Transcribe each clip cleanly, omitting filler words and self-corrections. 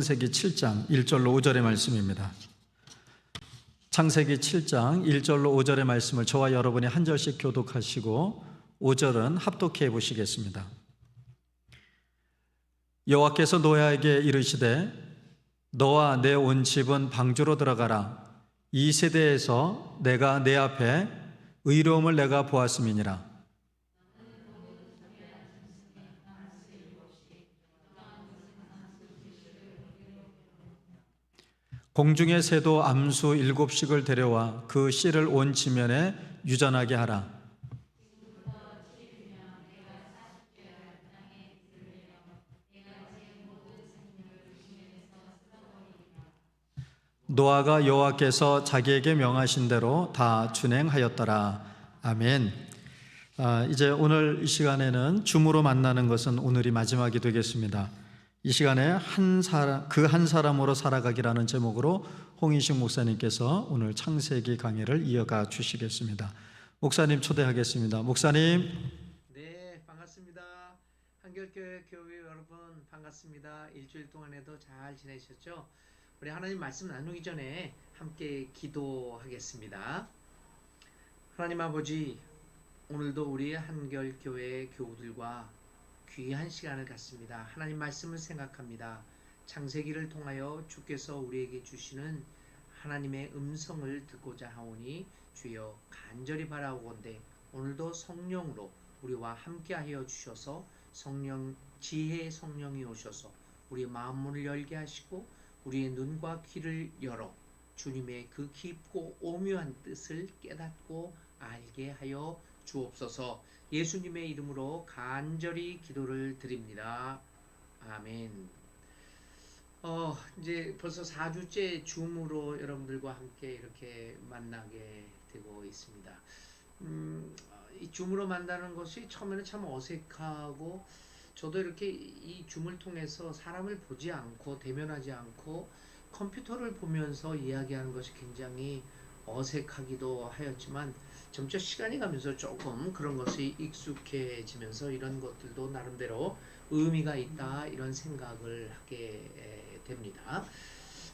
창세기 7장 1절로 5절의 말씀입니다. 창세기 7장 1절로 5절의 말씀을 저와 여러분이 한 절씩 교독하시고 5절은 합독해 보시겠습니다. 여호와께서 노아에게 이르시되 너와 내 온 집은 방주로 들어가라. 이 세대에서 내가 내 앞에 의로움을 내가 보았음이니라. 공중의 새도 암수 7씩을 데려와 그 씨를 온 지면에 유전하게 하라. 노아가 여호와께서 자기에게 명하신 대로 다 준행하였더라. 아멘. 이제 오늘 이 시간에는 줌으로 만나는 것은 오늘이 마지막이 되겠습니다. 이 시간에 그 한 사람으로 살아가기라는 제목으로 홍인식 목사님께서 오늘 창세기 강의를 이어가 주시겠습니다. 목사님 초대하겠습니다. 목사님. 네, 반갑습니다. 한결교회 교회 여러분 반갑습니다. 일주일 동안에도 잘 지내셨죠? 우리 하나님 말씀 나누기 전에 함께 기도하겠습니다. 하나님 아버지, 오늘도 우리 한결교회 교우들과 귀한 시간을 갖습니다. 하나님 말씀을 생각합니다. 창세기를 통하여 주께서 우리에게 주시는 하나님의 음성을 듣고자 하오니 주여 간절히 바라오건대 오늘도 성령으로 우리와 함께하여 주셔서 성령, 지혜의 성령이 오셔서 우리의 마음문을 열게 하시고 우리의 눈과 귀를 열어 주님의 그 깊고 오묘한 뜻을 깨닫고 알게 하여 주옵소서. 예수님의 이름으로 간절히 기도를 드립니다. 아멘. 이제 벌써 4주째 줌으로 여러분들과 함께 이렇게 만나게 되고 있습니다. 이 줌으로 만나는 것이 처음에는 참 어색하고 저도 이렇게 이 줌을 통해서 사람을 보지 않고 대면하지 않고 컴퓨터를 보면서 이야기하는 것이 굉장히 어색하기도 하였지만 점차 시간이 가면서 조금 그런 것이 익숙해지면서 이런 것들도 나름대로 의미가 있다 이런 생각을 하게 됩니다.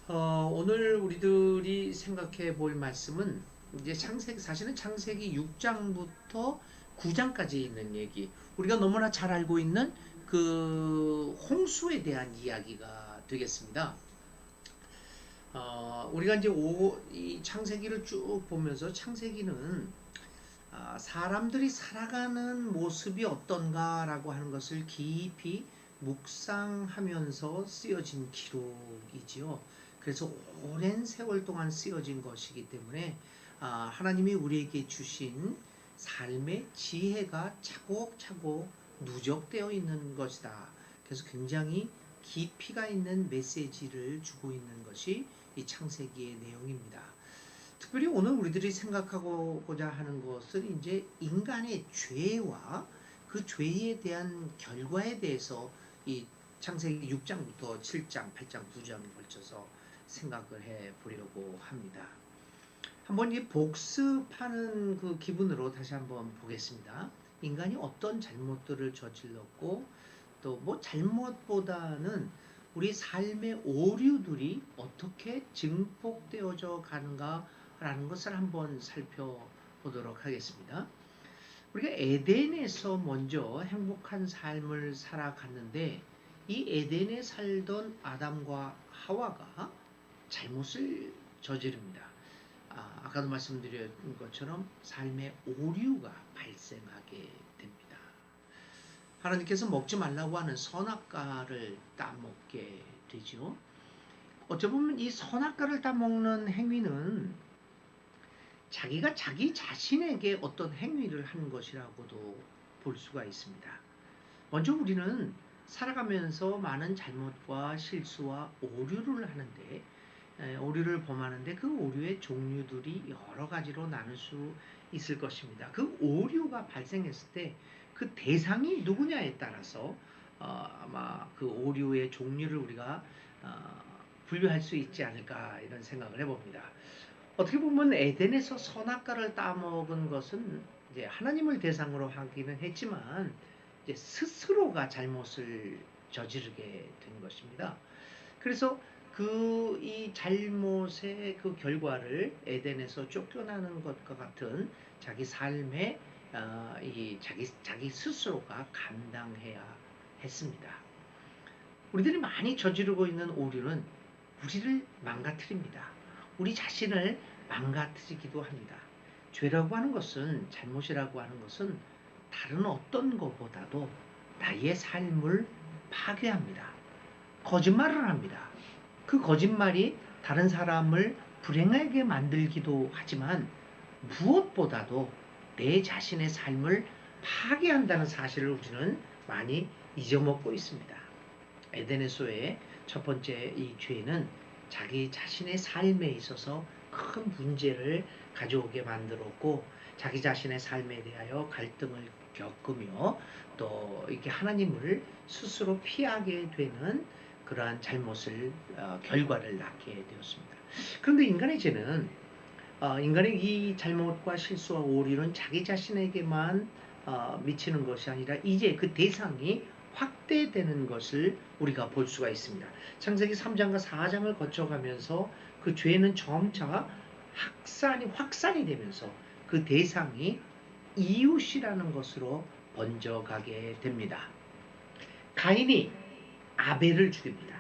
오늘 우리들이 생각해 볼 말씀은 이제 사실은 창세기 6장부터 9장까지 있는 얘기, 우리가 너무나 잘 알고 있는 그 홍수에 대한 이야기가 되겠습니다. 우리가 이제 이 창세기를 쭉 보면서 창세기는 사람들이 살아가는 모습이 어떤가라고 하는 것을 깊이 묵상하면서 쓰여진 기록이지요. 그래서 오랜 세월 동안 쓰여진 것이기 때문에 하나님이 우리에게 주신 삶의 지혜가 차곡차곡 누적되어 있는 것이다. 그래서 굉장히 깊이가 있는 메시지를 주고 있는 것이 이 창세기의 내용입니다. 특별히 오늘 우리들이 생각하고자 하는 것은 이제 인간의 죄와 그 죄에 대한 결과에 대해서 이 창세기 6장부터 7장, 8장, 9장에 걸쳐서 생각을 해 보려고 합니다. 한번 이 복습하는 그 기분으로 다시 한번 보겠습니다. 인간이 어떤 잘못들을 저질렀고 또 뭐 잘못보다는 우리 삶의 오류들이 어떻게 증폭되어져 가는가라는 것을 한번 살펴보도록 하겠습니다. 우리가 에덴에서 먼저 행복한 삶을 살아갔는데 이 에덴에 살던 아담과 하와가 잘못을 저지릅니다. 아까도 말씀드린 것처럼 삶의 오류가 발생하게 됩니다. 하나님께서 먹지 말라고 하는 선악과를 따먹게 되죠. 어찌 보면 이 선악과를 따먹는 행위는 자기가 자기 자신에게 어떤 행위를 하는 것이라고도 볼 수가 있습니다. 먼저 우리는 살아가면서 많은 잘못과 실수와 오류를 하는데 오류를 범하는데 그 오류의 종류들이 여러 가지로 나눌 수 있을 것입니다. 그 오류가 발생했을 때 그 대상이 누구냐에 따라서 아마 그 오류의 종류를 우리가 분류할 수 있지 않을까 이런 생각을 해봅니다. 어떻게 보면 에덴에서 선악과를 따먹은 것은 이제 하나님을 대상으로 하기는 했지만 이제 스스로가 잘못을 저지르게 된 것입니다. 그래서 이 잘못의 그 결과를 에덴에서 쫓겨나는 것과 같은 자기 삶의 이 자기 스스로가 감당해야 했습니다. 우리들이 많이 저지르고 있는 오류는 우리를 망가뜨립니다. 우리 자신을 망가뜨리기도 합니다. 죄라고 하는 것은, 잘못이라고 하는 것은 다른 어떤 것보다도 나의 삶을 파괴합니다. 거짓말을 합니다. 그 거짓말이 다른 사람을 불행하게 만들기도 하지만 무엇보다도 내 자신의 삶을 파괴한다는 사실을 우리는 많이 잊어먹고 있습니다. 에덴의 첫 번째 이 죄는 자기 자신의 삶에 있어서 큰 문제를 가져오게 만들었고, 자기 자신의 삶에 대하여 갈등을 겪으며 또 이렇게 하나님을 스스로 피하게 되는 그러한 결과를 낳게 되었습니다. 그런데 인간의 죄는 인간의 이 잘못과 실수와 오류는 자기 자신에게만 미치는 것이 아니라 이제 그 대상이 확대되는 것을 우리가 볼 수가 있습니다. 창세기 3장과 4장을 거쳐가면서 그 죄는 점차 확산이 되면서 그 대상이 이웃이라는 것으로 번져가게 됩니다. 가인이 아벨을 죽입니다.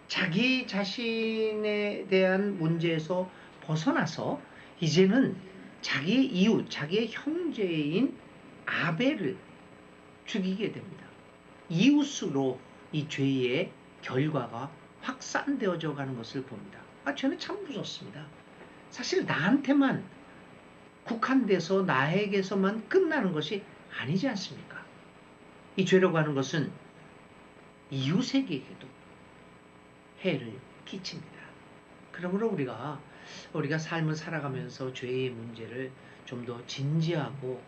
자기 자신에 대한 문제에서 벗어나서 이제는 자기의 이웃, 자기의 형제인 아벨을 죽이게 됩니다. 이웃으로 이 죄의 결과가 확산되어져 가는 것을 봅니다. 저는 참 무섭습니다. 사실 나한테만 국한돼서 나에게서만 끝나는 것이 아니지 않습니까? 이 죄라고 하는 것은 이웃에게도 해를 끼칩니다. 그러므로 우리가 삶을 살아가면서 죄의 문제를 좀 더 진지하고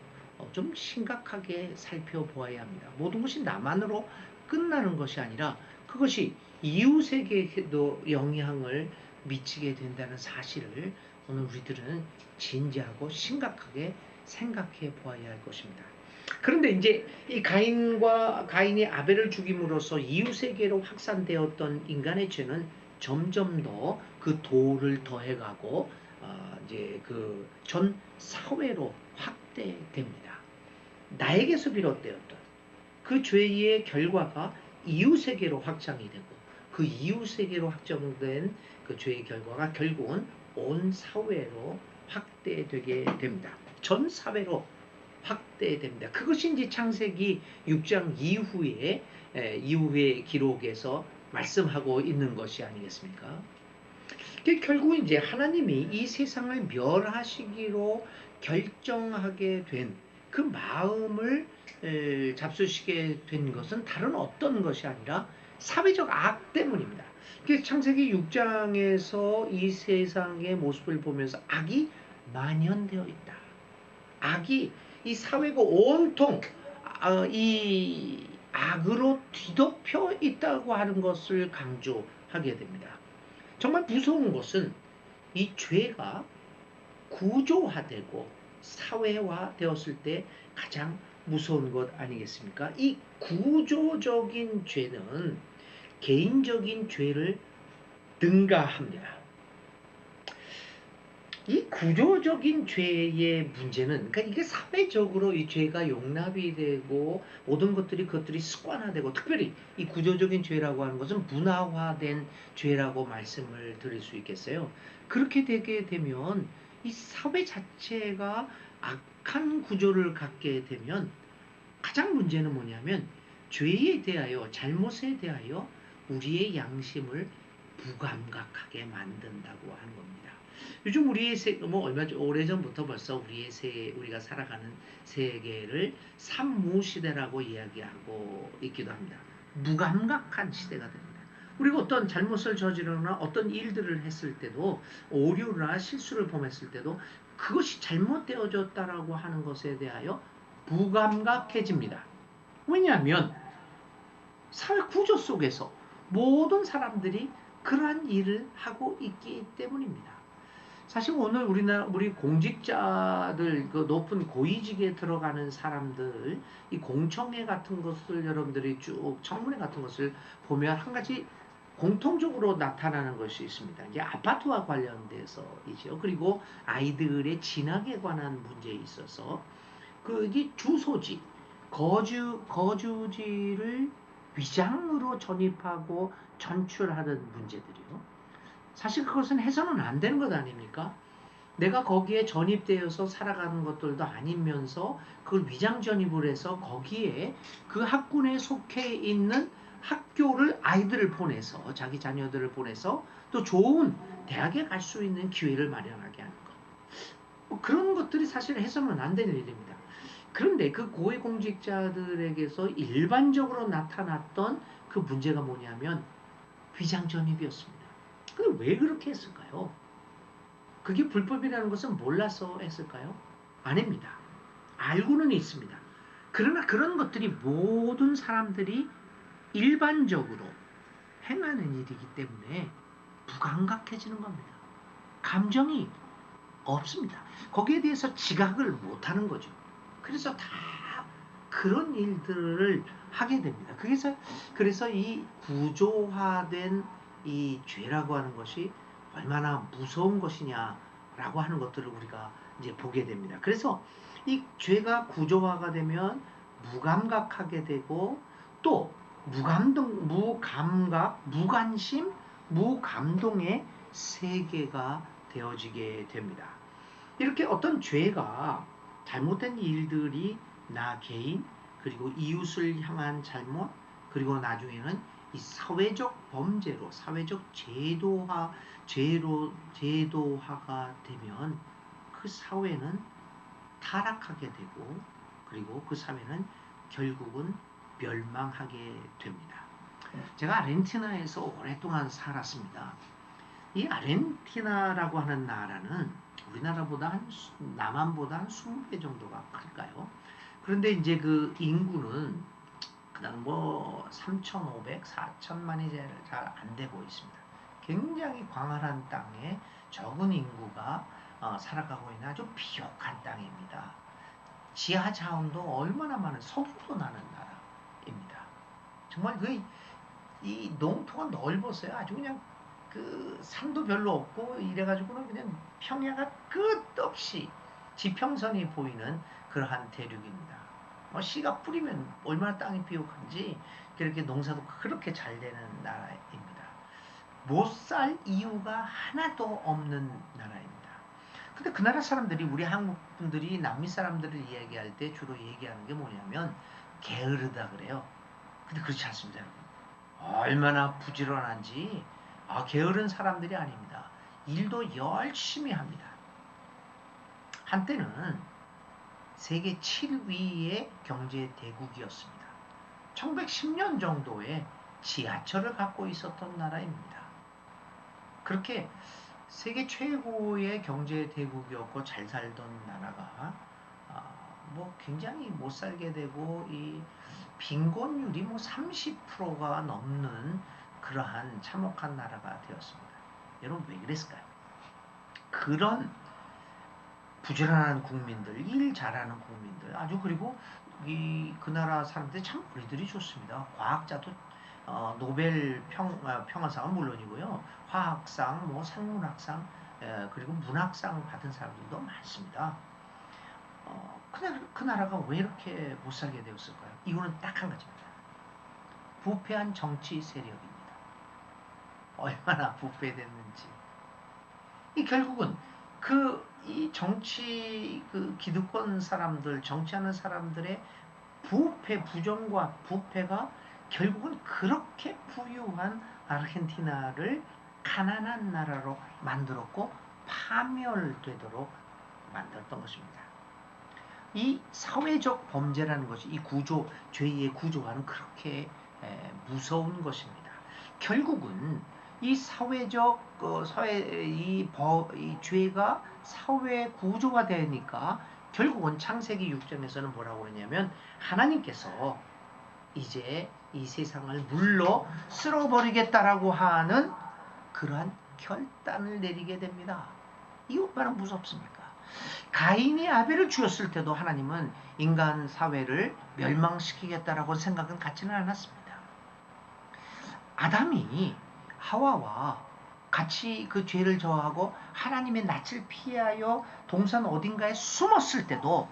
좀 심각하게 살펴보아야 합니다. 모든 것이 나만으로 끝나는 것이 아니라 그것이 이웃에게도 영향을 미치게 된다는 사실을 오늘 우리들은 진지하고 심각하게 생각해 보아야 할 것입니다. 그런데 이제 이 가인이 아벨을 죽임으로써 이웃에게로 확산되었던 인간의 죄는 점점 더 그 도를 더해가고 이제 그 전 사회로 확대됩니다. 나에게서 비롯되었던 그 죄의 결과가 이웃에게로 확장이 되고, 그 이웃에게로 확정된 그 죄의 결과가 결국은 온 사회로 확대되게 됩니다. 전 사회로 확대됩니다. 그것이 이제 창세기 6장 이후의 기록에서 말씀하고 있는 것이 아니겠습니까? 결국 이제 하나님이 이 세상을 멸하시기로 결정하게 된 그 마음을 잡수시게 된 것은 다른 어떤 것이 아니라 사회적 악 때문입니다. 창세기 6장에서 이 세상의 모습을 보면서 악이 만연되어 있다. 악이 이 사회가 온통 이 악으로 뒤덮여 있다고 하는 것을 강조하게 됩니다. 정말 무서운 것은 이 죄가 구조화되고 사회화되었을 때 가장 무서운 것 아니겠습니까? 이 구조적인 죄는 개인적인 죄를 능가합니다. 이 구조적인 죄의 문제는, 그러니까 이게 사회적으로 이 죄가 용납이 되고 모든 그것들이 습관화되고, 특별히 이 구조적인 죄라고 하는 것은 문화화된 죄라고 말씀을 드릴 수 있겠어요. 그렇게 되게 되면 이 사회 자체가 악한 구조를 갖게 되면 가장 문제는 뭐냐면 죄에 대하여, 잘못에 대하여 우리의 양심을 무감각하게 만든다고 하는 겁니다. 요즘 우리의 오래전부터 벌써 우리가 살아가는 세계를 산무시대라고 이야기하고 있기도 합니다. 무감각한 시대가 됩니다. 우리가 어떤 잘못을 저지르거나 어떤 일들을 했을 때도, 오류나 실수를 범했을 때도 그것이 잘못되어졌다라고 하는 것에 대하여 무감각해집니다. 왜냐하면 사회 구조 속에서 모든 사람들이 그러한 일을 하고 있기 때문입니다. 사실 오늘 우리 공직자들, 그 높은 고위직에 들어가는 사람들, 이 공청회 같은 것을 여러분들이 쭉 청문회 같은 것을 보면 한 가지 공통적으로 나타나는 것이 있습니다. 이제 아파트와 관련돼서이죠. 그리고 아이들의 진학에 관한 문제에 있어서 이 주소지, 거주지를 위장으로 전입하고 전출하는 문제들이요. 사실 그것은 해서는 안 되는 것 아닙니까? 내가 거기에 전입되어서 살아가는 것들도 아니면서 그걸 위장 전입을 해서 거기에 그 학군에 속해 있는 학교를 아이들을 보내서 자기 자녀들을 보내서 또 좋은 대학에 갈 수 있는 기회를 마련하게 하는 것. 뭐 그런 것들이 사실 해서는 안 되는 일입니다. 그런데 그 고위공직자들에게서 일반적으로 나타났던 그 문제가 뭐냐면 위장 전입이었습니다. 근데 왜 그렇게 했을까요? 그게 불법이라는 것은 몰라서 했을까요? 아닙니다. 알고는 있습니다. 그러나 그런 것들이 모든 사람들이 일반적으로 행하는 일이기 때문에 무감각해지는 겁니다. 감정이 없습니다. 거기에 대해서 지각을 못하는 거죠. 그래서 다 그런 일들을 하게 됩니다. 그래서 이 구조화된 이 죄라고 하는 것이 얼마나 무서운 것이냐라고 하는 것들을 우리가 이제 보게 됩니다. 그래서 이 죄가 구조화가 되면 무감각하게 되고 또 무감각, 무관심, 무감동의 세계가 되어지게 됩니다. 이렇게 어떤 죄가 잘못된 일들이 나 개인 그리고 이웃을 향한 잘못 그리고 나중에는 이 사회적 범죄로 사회적 제도화가 되면 그 사회는 타락하게 되고 그리고 그 사회는 결국은 멸망하게 됩니다. 제가 아르헨티나에서 오랫동안 살았습니다. 이 아르헨티나라고 하는 나라는 우리나라보다 남한보다 한 20배 정도가 클까요? 그런데 이제 그 인구는 그냥 뭐 3,500, 4천만이 잘 안 되고 있습니다. 굉장히 광활한 땅에 적은 인구가 살아가고 있는 아주 비옥한 땅입니다. 지하 자원도 얼마나 많은 석유도 나는 나라입니다. 정말 이 농토가 넓었어요. 아주 그냥 그 산도 별로 없고 이래가지고는 그냥 평야가 끝없이 지평선이 보이는 그러한 대륙입니다. 씨가 뿌리면 얼마나 땅이 비옥한지 그렇게 농사도 그렇게 잘 되는 나라입니다. 못 살 이유가 하나도 없는 나라입니다. 근데 그 나라 사람들이 우리 한국 분들이 남미 사람들을 이야기할 때 주로 얘기하는 게 뭐냐면 게으르다 그래요. 근데 그렇지 않습니다, 여러분. 얼마나 부지런한지 게으른 사람들이 아닙니다. 일도 열심히 합니다. 한때는 세계 7위의 경제 대국이었습니다. 1910년 정도에 지하철을 갖고 있었던 나라입니다. 그렇게 세계 최고의 경제 대국이었고 잘 살던 나라가 뭐 굉장히 못 살게 되고 이 빈곤율이 뭐 30%가 넘는 그러한 참혹한 나라가 되었습니다. 여러분 왜 그랬을까요? 그런 부지런한 국민들, 일 잘하는 국민들, 아주 그리고 그 나라 사람들이 참 머리들이 좋습니다. 과학자도 노벨 평화상은 물론이고요, 화학상, 뭐 생물학상, 그리고 문학상 받은 사람들도 많습니다. 그 나라가 왜 이렇게 못 살게 되었을까요? 이유는 딱 한 가지입니다. 부패한 정치 세력입니다. 얼마나 부패됐는지. 결국은 이 정치 기득권 사람들, 정치하는 사람들의 부정과 부패가 결국은 그렇게 부유한 아르헨티나를 가난한 나라로 만들었고 파멸되도록 만들었던 것입니다. 이 사회적 범죄라는 것이 이 죄의 구조와는 그렇게 무서운 것입니다. 결국은 이 이 죄가 사회 구조가 되니까 결국은 창세기 6장에서는 뭐라고 그러냐면 하나님께서 이제 이 세상을 물로 쓸어버리겠다라고 하는 그러한 결단을 내리게 됩니다. 이 얼마나 무섭습니까? 가인이 아벨을 죽였을 때도 하나님은 인간 사회를 멸망시키겠다라고 생각은 갖지는 않았습니다. 아담이 하와와 같이 그 죄를 저하고 하나님의 낯을 피하여 동산 어딘가에 숨었을 때도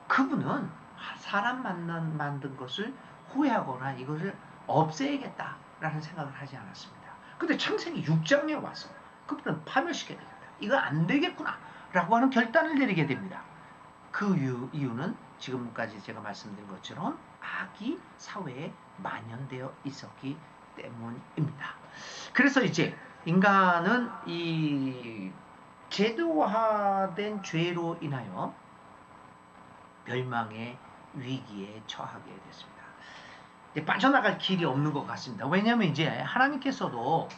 그분은 사람 만든 것을 후회하거나 이것을 없애야겠다라는 생각을 하지 않았습니다. 근데 창세기 6장에 와서 그분은 파멸시켜야 되겠다. 이거 안 되겠구나 라고 하는 결단을 내리게 됩니다. 그 이유는 지금까지 제가 말씀드린 것처럼 악이 사회에 만연되어 있었기 때문입니다. 그래서 이제 인간은 이 제도화된 죄로 인하여 멸망의 위기에 처하게 됐습니다. 이제 빠져나갈 길이 없는 것 같습니다. 왜냐하면 이제 하나님께서도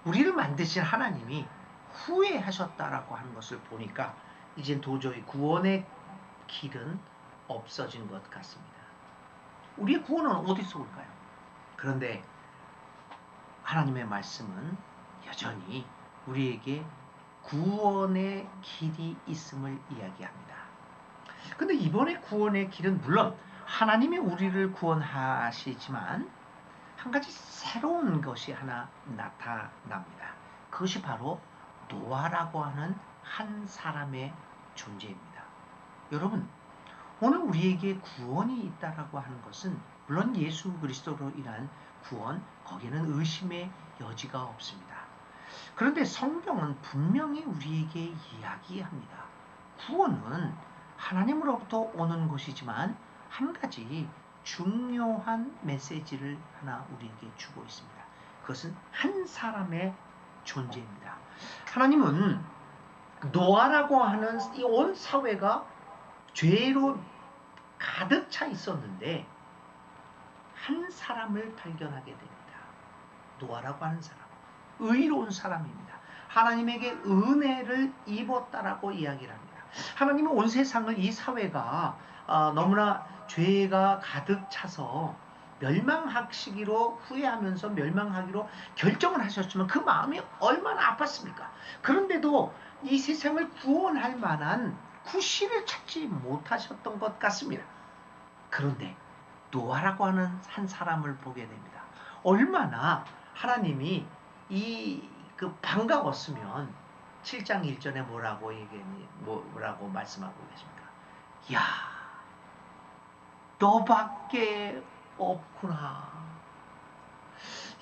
우리를 만드신 하나님이 후회하셨다라고 하는 것을 보니까 이제 도저히 구원의 길은 없어진 것 같습니다. 우리의 구원은 어디서 올까요? 그런데 하나님의 말씀은 여전히 우리에게 구원의 길이 있음을 이야기합니다. 근데 이번에 구원의 길은 물론 하나님이 우리를 구원하시지만 한 가지 새로운 것이 하나 나타납니다. 그것이 바로 노아라고 하는 한 사람의 존재입니다. 여러분, 오늘 우리에게 구원이 있다라고 하는 것은 물론 예수 그리스도로 인한 구원, 거기는 의심의 여지가 없습니다. 그런데 성경은 분명히 우리에게 이야기합니다. 구원은 하나님으로부터 오는 것이지만 한 가지 중요한 메시지를 하나 우리에게 주고 있습니다. 그것은 한 사람의 존재입니다. 하나님은 노아라고 하는 이 온 사회가 죄로 가득 차 있었는데 한 사람을 발견하게 됩니다. 노아라고 하는 사람, 의로운 사람입니다. 하나님에게 은혜를 입었다라고 이야기를 합니다. 하나님은 온 세상을, 이 사회가 너무나 죄가 가득 차서 멸망하시기로 후회하면서 멸망하기로 결정을 하셨지만 그 마음이 얼마나 아팠습니까? 그런데도 이 세상을 구원할 만한 구실을 찾지 못하셨던 것 같습니다. 그런데 노아라고 하는 한 사람을 보게 됩니다. 얼마나 하나님이 반가웠으면 7장 1절에 뭐라고 말씀하고 계십니까? 야, 너밖에 없구나.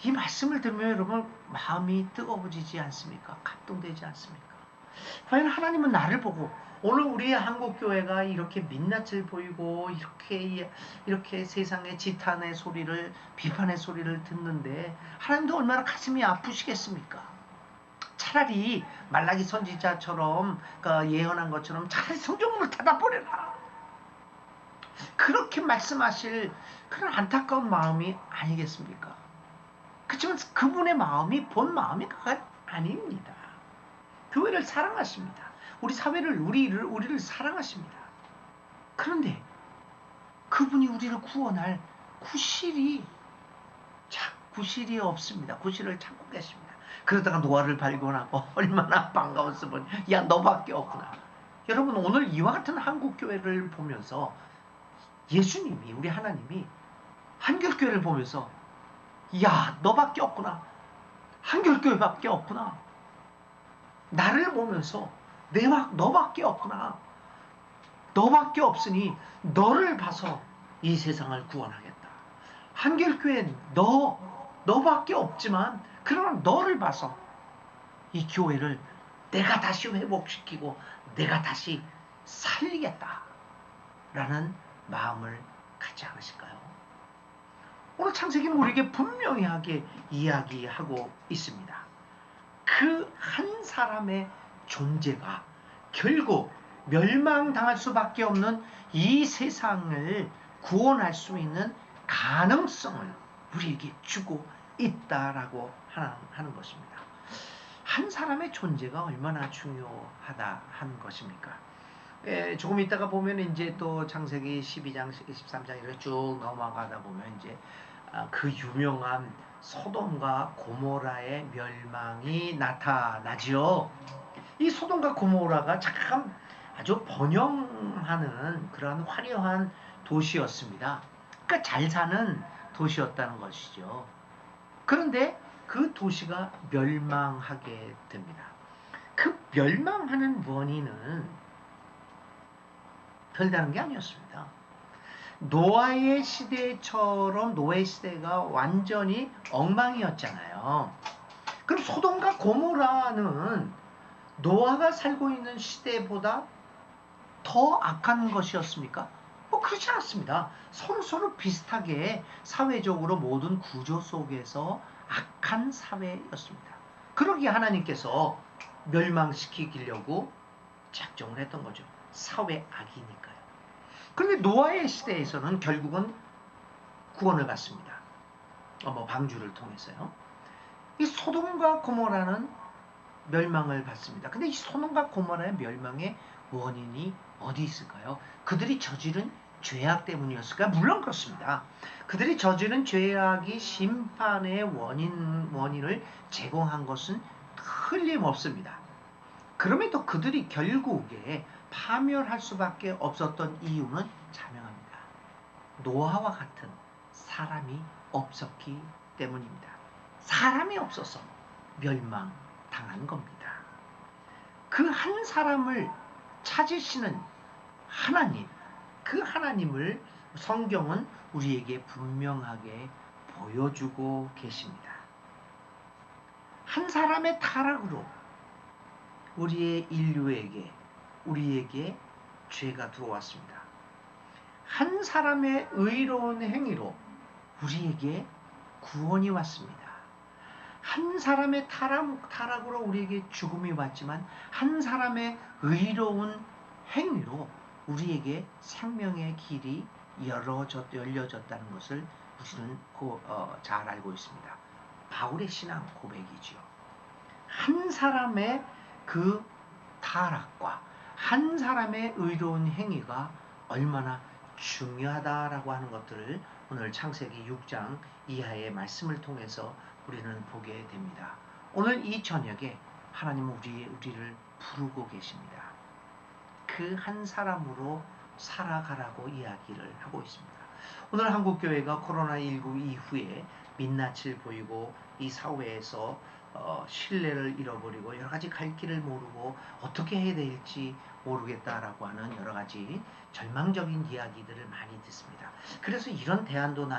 이 말씀을 들으면 여러분 마음이 뜨거워지지 않습니까? 감동되지 않습니까? 과연 하나님은 나를 보고 오늘 우리의 한국교회가 이렇게 민낯을 보이고 이렇게 세상의 지탄의 소리를, 비판의 소리를 듣는데 하나님도 얼마나 가슴이 아프시겠습니까? 차라리 말라기 선지자처럼 예언한 것처럼 차라리 성경문을 닫아버려라. 그렇게 말씀하실 그런 안타까운 마음이 아니겠습니까? 그렇지만 그분의 마음이 본 마음이 그가 아닙니다. 교회를 사랑하십니다. 우리 사회를, 우리를 사랑하십니다. 그런데 그분이 우리를 구원할 구실이 없습니다. 구실을 찾고 계십니다. 그러다가 노아를 발견하고 얼마나 반가웠으면 야, 너밖에 없구나. 여러분, 오늘 이와 같은 한국교회를 보면서 예수님이, 우리 하나님이 한결교회를 보면서 야, 너밖에 없구나. 한결교회밖에 없구나. 나를 보면서 너밖에 없구나. 너밖에 없으니 너를 봐서 이 세상을 구원하겠다. 한결교회 너밖에 없지만 그러나 너를 봐서 이 교회를 내가 다시 회복시키고 내가 다시 살리겠다 라는 마음을 갖지 않으실까요? 오늘 창세기는 우리에게 분명하게 이야기하고 있습니다. 그 한 사람의 존재가 결국 멸망당할 수밖에 없는 이 세상을 구원할 수 있는 가능성을 우리에게 주고 있다라고 하는 것입니다. 한 사람의 존재가 얼마나 중요하다 하는 것입니까? 조금 있다가 보면 이제 또 창세기 12장, 13장 이렇게 쭉 넘어가다 보면 이제 그 유명한 소돔과 고모라의 멸망이 나타나지요. 이 소돔과 고모라가 참 아주 번영하는 그러한 화려한 도시였습니다. 그러니까 잘 사는 도시였다는 것이죠. 그런데 그 도시가 멸망하게 됩니다. 그 멸망하는 원인은 별다른 게 아니었습니다. 노아의 시대처럼 노아의 시대가 완전히 엉망이었잖아요. 그럼 소돔과 고모라는 노아가 살고 있는 시대보다 더 악한 것이었습니까? 뭐 그렇지 않습니다. 서로 비슷하게 사회적으로 모든 구조 속에서 악한 사회였습니다. 그러기에 하나님께서 멸망시키려고 작정을 했던 거죠. 사회 악이니까요. 그런데 노아의 시대에서는 결국은 구원을 받습니다. 방주를 통해서요. 이 소돔과 고모라는 멸망을 받습니다. 근데 이 소돔과 고모라의 멸망의 원인이 어디 있을까요? 그들이 저지른 죄악 때문이었을까요? 물론 그렇습니다. 그들이 저지른 죄악이 심판의 원인을 제공한 것은 틀림없습니다. 그럼에도 그들이 결국에 파멸할 수밖에 없었던 이유는 자명합니다. 노아와 같은 사람이 없었기 때문입니다. 사람이 없어서 멸망당한 겁니다. 그 한 사람을 찾으시는 하나님, 그 하나님을 성경은 우리에게 분명하게 보여주고 계십니다. 한 사람의 타락으로 우리의 인류에게, 우리에게 죄가 들어왔습니다. 한 사람의 의로운 행위로 우리에게 구원이 왔습니다. 한 사람의 타락으로 우리에게 죽음이 왔지만 한 사람의 의로운 행위로 우리에게 생명의 길이 열려졌다는 것을 우리는 잘 알고 있습니다. 바울의 신앙 고백이지요. 한 사람의 그 타락과 한 사람의 의로운 행위가 얼마나 중요하다라고 하는 것들을 오늘 창세기 6장 이하의 말씀을 통해서 우리는 보게 됩니다. 오늘 이 저녁에 하나님은 우리를 부르고 계십니다. 그 한 사람으로 살아가라고 이야기를 하고 있습니다. 오늘 한국교회가 코로나19 이후에 민낯을 보이고 이 사회에서 신뢰를 잃어버리고 여러 가지 갈 길을 모르고 어떻게 해야 될지 모르겠다라고 하는 여러 가지 절망적인 이야기들을 많이 듣습니다. 그래서 이런 대안도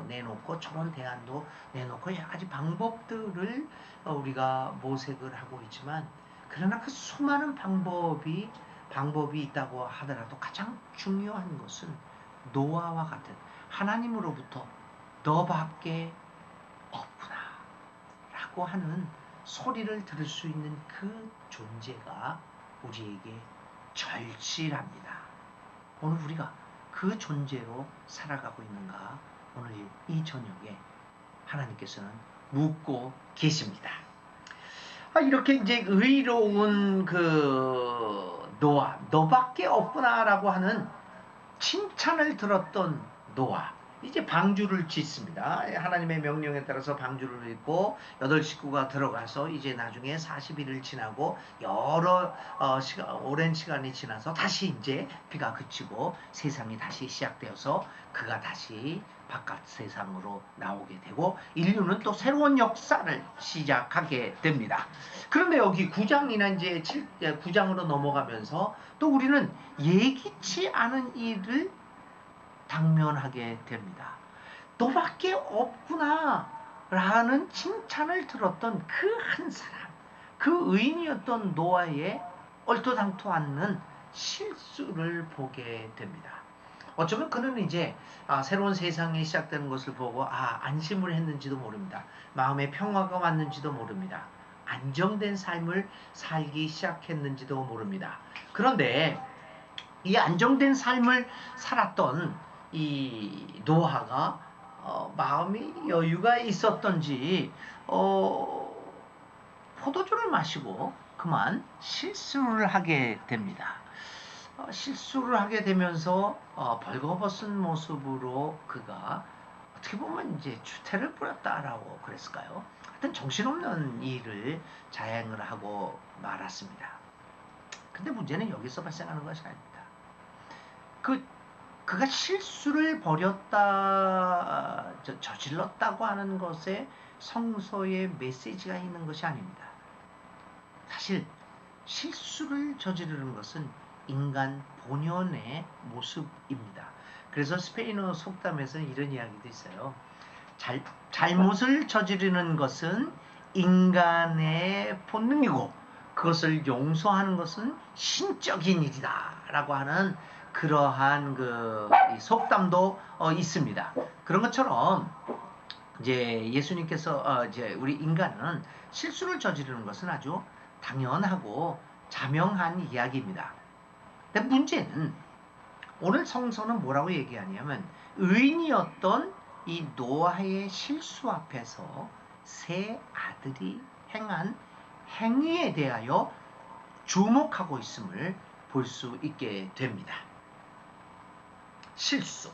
내놓고 저런 대안도 내놓고 여러 가지 방법들을 우리가 모색을 하고 있지만 그러나 그 수많은 방법이 있다고 하더라도 가장 중요한 것은 노아와 같은 하나님으로부터 너밖에 없구나 라고 하는 소리를 들을 수 있는 그 존재가 우리에게 절실합니다. 오늘 우리가 그 존재로 살아가고 있는가? 오늘 이 저녁에 하나님께서는 묻고 계십니다. 이렇게 이제 의로운 노아, 너밖에 없구나라고 하는 칭찬을 들었던 노아, 이제 방주를 짓습니다. 하나님의 명령에 따라서 방주를 짓고 8식구가 들어가서 이제 나중에 40일을 지나고 여러 오랜 시간이 지나서 다시 이제 비가 그치고 세상이 다시 시작되어서 그가 다시 바깥 세상으로 나오게 되고 인류는 또 새로운 역사를 시작하게 됩니다. 그런데 여기 9장이나 이제 9장으로 넘어가면서 또 우리는 예기치 않은 일을 당면하게 됩니다. 너밖에 없구나 라는 칭찬을 들었던 그 한 사람, 그 의인이었던 노아의 얼토당토 않는 실수를 보게 됩니다. 어쩌면 그는 이제 새로운 세상이 시작되는 것을 보고 안심을 했는지도 모릅니다. 마음의 평화가 왔는지도 모릅니다. 안정된 삶을 살기 시작했는지도 모릅니다. 그런데 이 안정된 삶을 살았던 이 노아가 마음이 여유가 있었던지 포도주를 마시고 그만 실수를 하게 됩니다. 실수를 하게 되면서 벌거벗은 모습으로 그가 어떻게 보면 이제 추태를 뿌렸다라고 그랬을까요? 하여튼 정신없는 일을 자행을 하고 말았습니다. 근데 문제는 여기서 발생하는 것이 아닙니다. 그 그가 실수를 벌였다, 저질렀다고 하는 것에 성서의 메시지가 있는 것이 아닙니다. 사실 실수를 저지르는 것은 인간 본연의 모습입니다. 그래서 스페인어 속담에서는 이런 이야기도 있어요. 잘못을 저지르는 것은 인간의 본능이고 그것을 용서하는 것은 신적인 일이다 라고 하는 그러한 속담도 있습니다. 그런 것처럼 이제 예수님께서 이제 우리 인간은 실수를 저지르는 것은 아주 당연하고 자명한 이야기입니다. 근데 문제는 오늘 성서는 뭐라고 얘기하냐면 의인이었던 이 노아의 실수 앞에서 세 아들이 행한 행위에 대하여 주목하고 있음을 볼 수 있게 됩니다. 실수.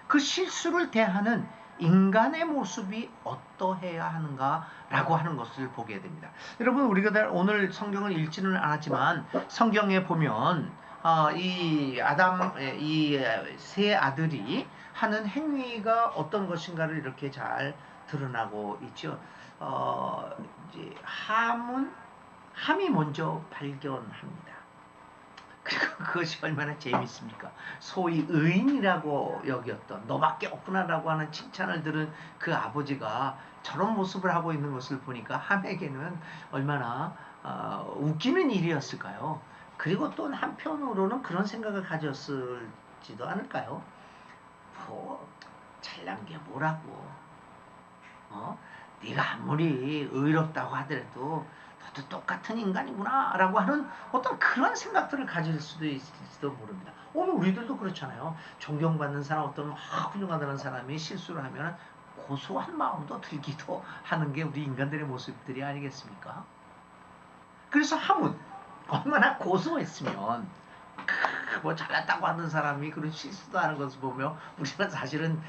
그 실수를 대하는 인간의 모습이 어떠해야 하는가라고 하는 것을 보게 됩니다. 여러분, 우리가 오늘 성경을 읽지는 않았지만 성경에 보면 이 세 아들이 하는 행위가 어떤 것인가를 이렇게 잘 드러나고 있죠. 이제 함이 먼저 발견합니다. 그리고 그것이 얼마나 재밌습니까? 소위 의인이라고 여겼던 너밖에 없구나라고 하는 칭찬을 들은 그 아버지가 저런 모습을 하고 있는 것을 보니까 함에게는 얼마나 웃기는 일이었을까요? 그리고 또 한편으로는 그런 생각을 가졌을지도 않을까요? 뭐 잘난 게 뭐라고? 네가 아무리 의롭다고 하더라도 너도 똑같은 인간이구나 라고 하는 어떤 그런 생각들을 가질 수도 있을지도 모릅니다. 오늘 우리들도 그렇잖아요. 존경받는 사람, 어떤 훌륭하다는 사람이 실수를 하면 고소한 마음도 들기도 하는 게 우리 인간들의 모습들이 아니겠습니까? 그래서 함은 얼마나 고소했으면 뭐 잘났다고 하는 사람이 그런 실수도 하는 것을 보며 우리는 사실은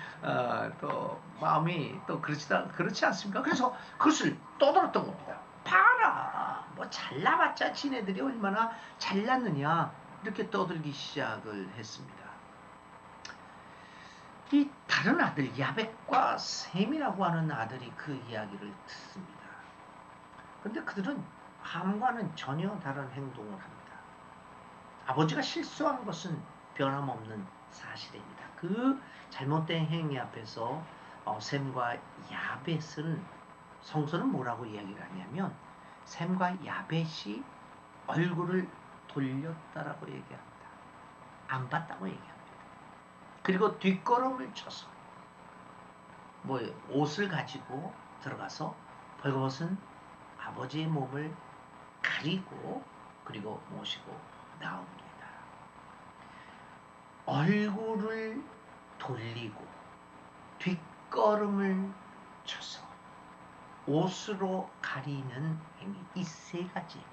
또 마음이 또 그렇지 않습니까? 그래서 그것을 떠들었던 겁니다. 봐라, 뭐 잘나봤자 지네들이 얼마나 잘났느냐 이렇게 떠들기 시작을 했습니다. 이 다른 아들 야벳과 셈이라고 하는 아들이 그 이야기를 듣습니다. 그런데 그들은 함과는 전혀 다른 행동을 합니다. 아버지가 실수한 것은 변함없는 사실입니다. 그 잘못된 행위 앞에서 셈과 야벳은 성서는 뭐라고 이야기를 하냐면 셈과 야벳이 얼굴을 돌렸다라고 얘기합니다. 안 봤다고 얘기합니다. 그리고 뒷걸음을 쳐서 옷을 가지고 들어가서 벌거벗은 아버지의 몸을 가리고 그리고 모시고 나옵니다. 얼굴을 돌리고 뒷걸음을 쳐서 옷으로 가리는 행위, 이 세 가지 행위.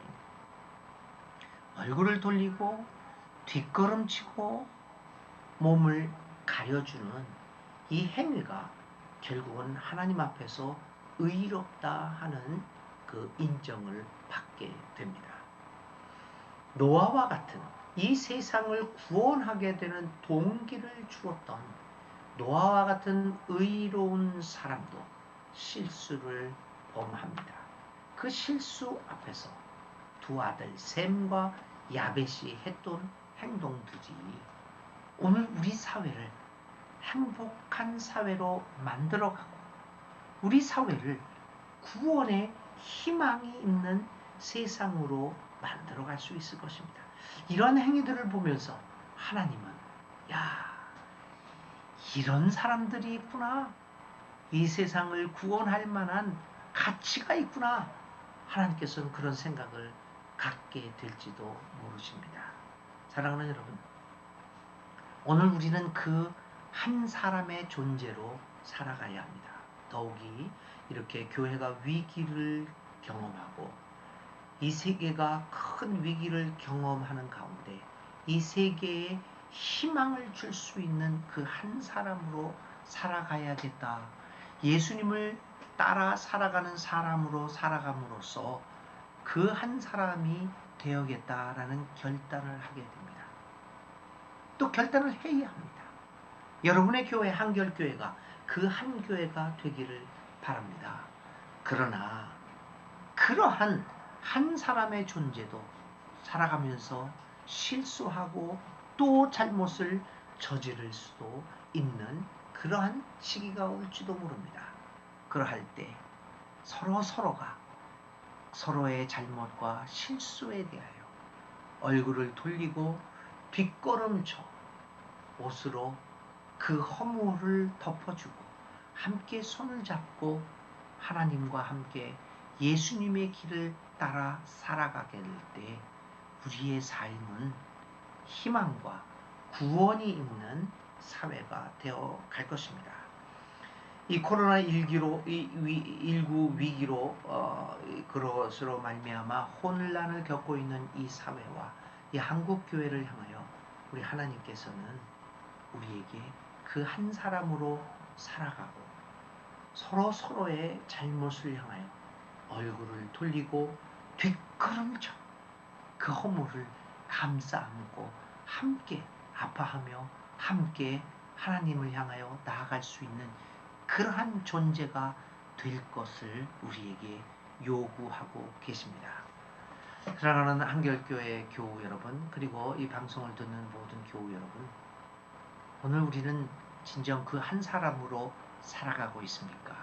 얼굴을 돌리고 뒷걸음치고 몸을 가려주는 이 행위가 결국은 하나님 앞에서 의롭다 하는 그 인정을 받게 됩니다. 노아와 같은 이 세상을 구원하게 되는 동기를 주었던 노아와 같은 의로운 사람도 실수를 범합니다. 그 실수 앞에서 두 아들 셈과 야벳이 했던 행동들이 오늘 우리 사회를 행복한 사회로 만들어가고 우리 사회를 구원의 희망이 있는 세상으로 만들어갈 수 있을 것입니다. 이런 행위들을 보면서 하나님은 이런 사람들이 있구나. 이 세상을 구원할 만한 가치가 있구나. 하나님께서는 그런 생각을 갖게 될지도 모르십니다. 사랑하는 여러분, 오늘 우리는 그 한 사람의 존재로 살아가야 합니다. 더욱이 이렇게 교회가 위기를 경험하고 이 세계가 큰 위기를 경험하는 가운데 이 세계에 희망을 줄 수 있는 그 한 사람으로 살아가야겠다. 예수님을 따라 살아가는 사람으로 살아감으로써 그 한 사람이 되어야겠다라는 결단을 하게 됩니다. 또 결단을 해야 합니다. 여러분의 교회 한결교회가 그 한 교회가 되기를 바랍니다. 그러나 그러한 한 사람의 존재도 살아가면서 실수하고 또 잘못을 저지를 수도 있는 그러한 시기가 올지도 모릅니다. 그러할 때 서로가 서로의 잘못과 실수에 대하여 얼굴을 돌리고 뒷걸음쳐 옷으로 그 허물을 덮어주고 함께 손을 잡고 하나님과 함께 예수님의 길을 따라 살아가게 될 때 우리의 삶은 희망과 구원이 있는 사회가 되어 갈 것입니다. 이 코로나19 위기로 그것으로 말미암아 혼란을 겪고 있는 이 사회와 이 한국 교회를 향하여 우리 하나님께서는 우리에게 그 한 사람으로 살아가고 서로의 잘못을 향하여 얼굴을 돌리고 뒷걸음져 그 허물을 감싸 안고 함께 아파하며 함께 하나님을 향하여 나아갈 수 있는 그러한 존재가 될 것을 우리에게 요구하고 계십니다. 사랑하는 한결교회 교우 여러분, 그리고 이 방송을 듣는 모든 교우 여러분, 오늘 우리는 진정 그 한 사람으로 살아가고 있습니까?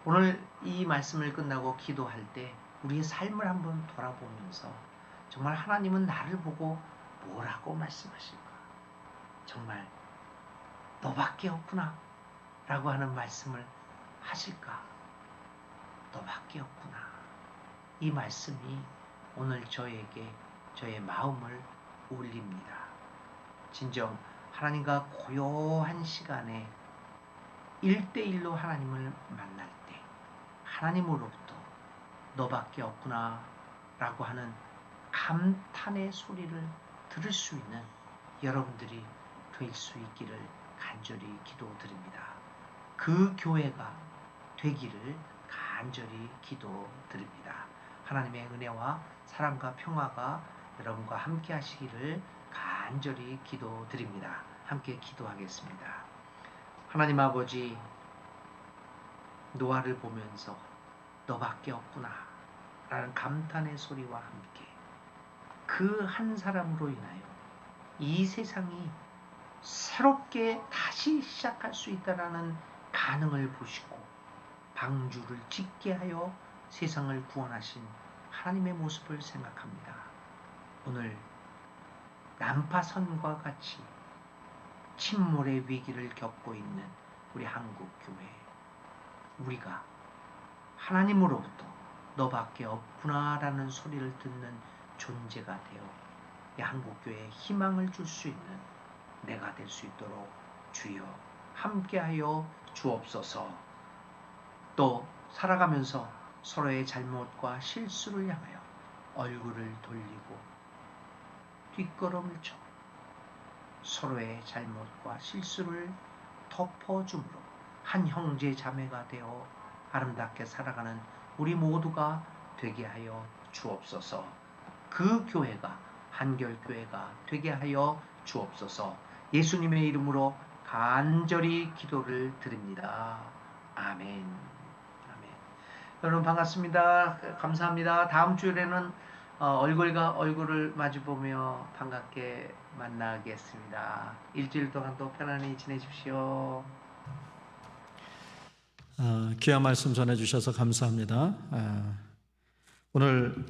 오늘 이 말씀을 끝나고 기도할 때 우리의 삶을 한번 돌아보면서 정말 하나님은 나를 보고 뭐라고 말씀하실까? 정말 너밖에 없구나 라고 하는 말씀을 하실까? 너밖에 없구나. 이 말씀이 오늘 저에게 저의 마음을 울립니다. 진정 하나님과 고요한 시간에 1대1로 하나님을 만날 때 하나님으로부터 너밖에 없구나 라고 하는 감탄의 소리를 들을 수 있는 여러분들이 될 수 있기를 간절히 기도드립니다. 그 교회가 되기를 간절히 기도드립니다. 하나님의 은혜와 사랑과 평화가 여러분과 함께 하시기를 간절히 기도드립니다. 함께 기도하겠습니다. 하나님 아버지, 노아를 보면서 너밖에 없구나 라는 감탄의 소리와 함께 그 한 사람으로 인하여 이 세상이 새롭게 다시 시작할 수 있다라는 가능을 보시고 방주를 짓게 하여 세상을 구원하신 하나님의 모습을 생각합니다. 오늘 난파선과 같이 침몰의 위기를 겪고 있는 우리 한국교회, 우리가 하나님으로부터 너밖에 없구나라는 소리를 듣는 존재가 되어 이 한국교회에 희망을 줄 수 있는 내가 될 수 있도록 주여 함께하여 주옵소서. 또 살아가면서 서로의 잘못과 실수를 향하여 얼굴을 돌리고 뒷걸음을 쳐 서로의 잘못과 실수를 덮어줌으로 한 형제 자매가 되어 아름답게 살아가는 우리 모두가 되게 하여 주옵소서. 그 교회가 한결교회가 되게 하여 주옵소서. 예수님의 이름으로 간절히 기도를 드립니다. 아멘. 아멘. 여러분 반갑습니다. 감사합니다. 다음 주일에는 얼굴과 얼굴을 마주보며 반갑게 만나겠습니다. 일주일 동안도 편안히 지내십시오. 귀한 말씀 전해주셔서 감사합니다. 오늘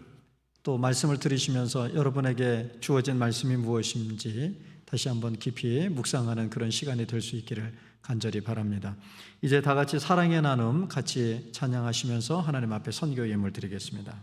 또 말씀을 들으시면서 여러분에게 주어진 말씀이 무엇인지 다시 한번 깊이 묵상하는 그런 시간이 될 수 있기를 간절히 바랍니다. 이제 다 같이 사랑의 나눔 같이 찬양하시면서 하나님 앞에 선교 예물 드리겠습니다.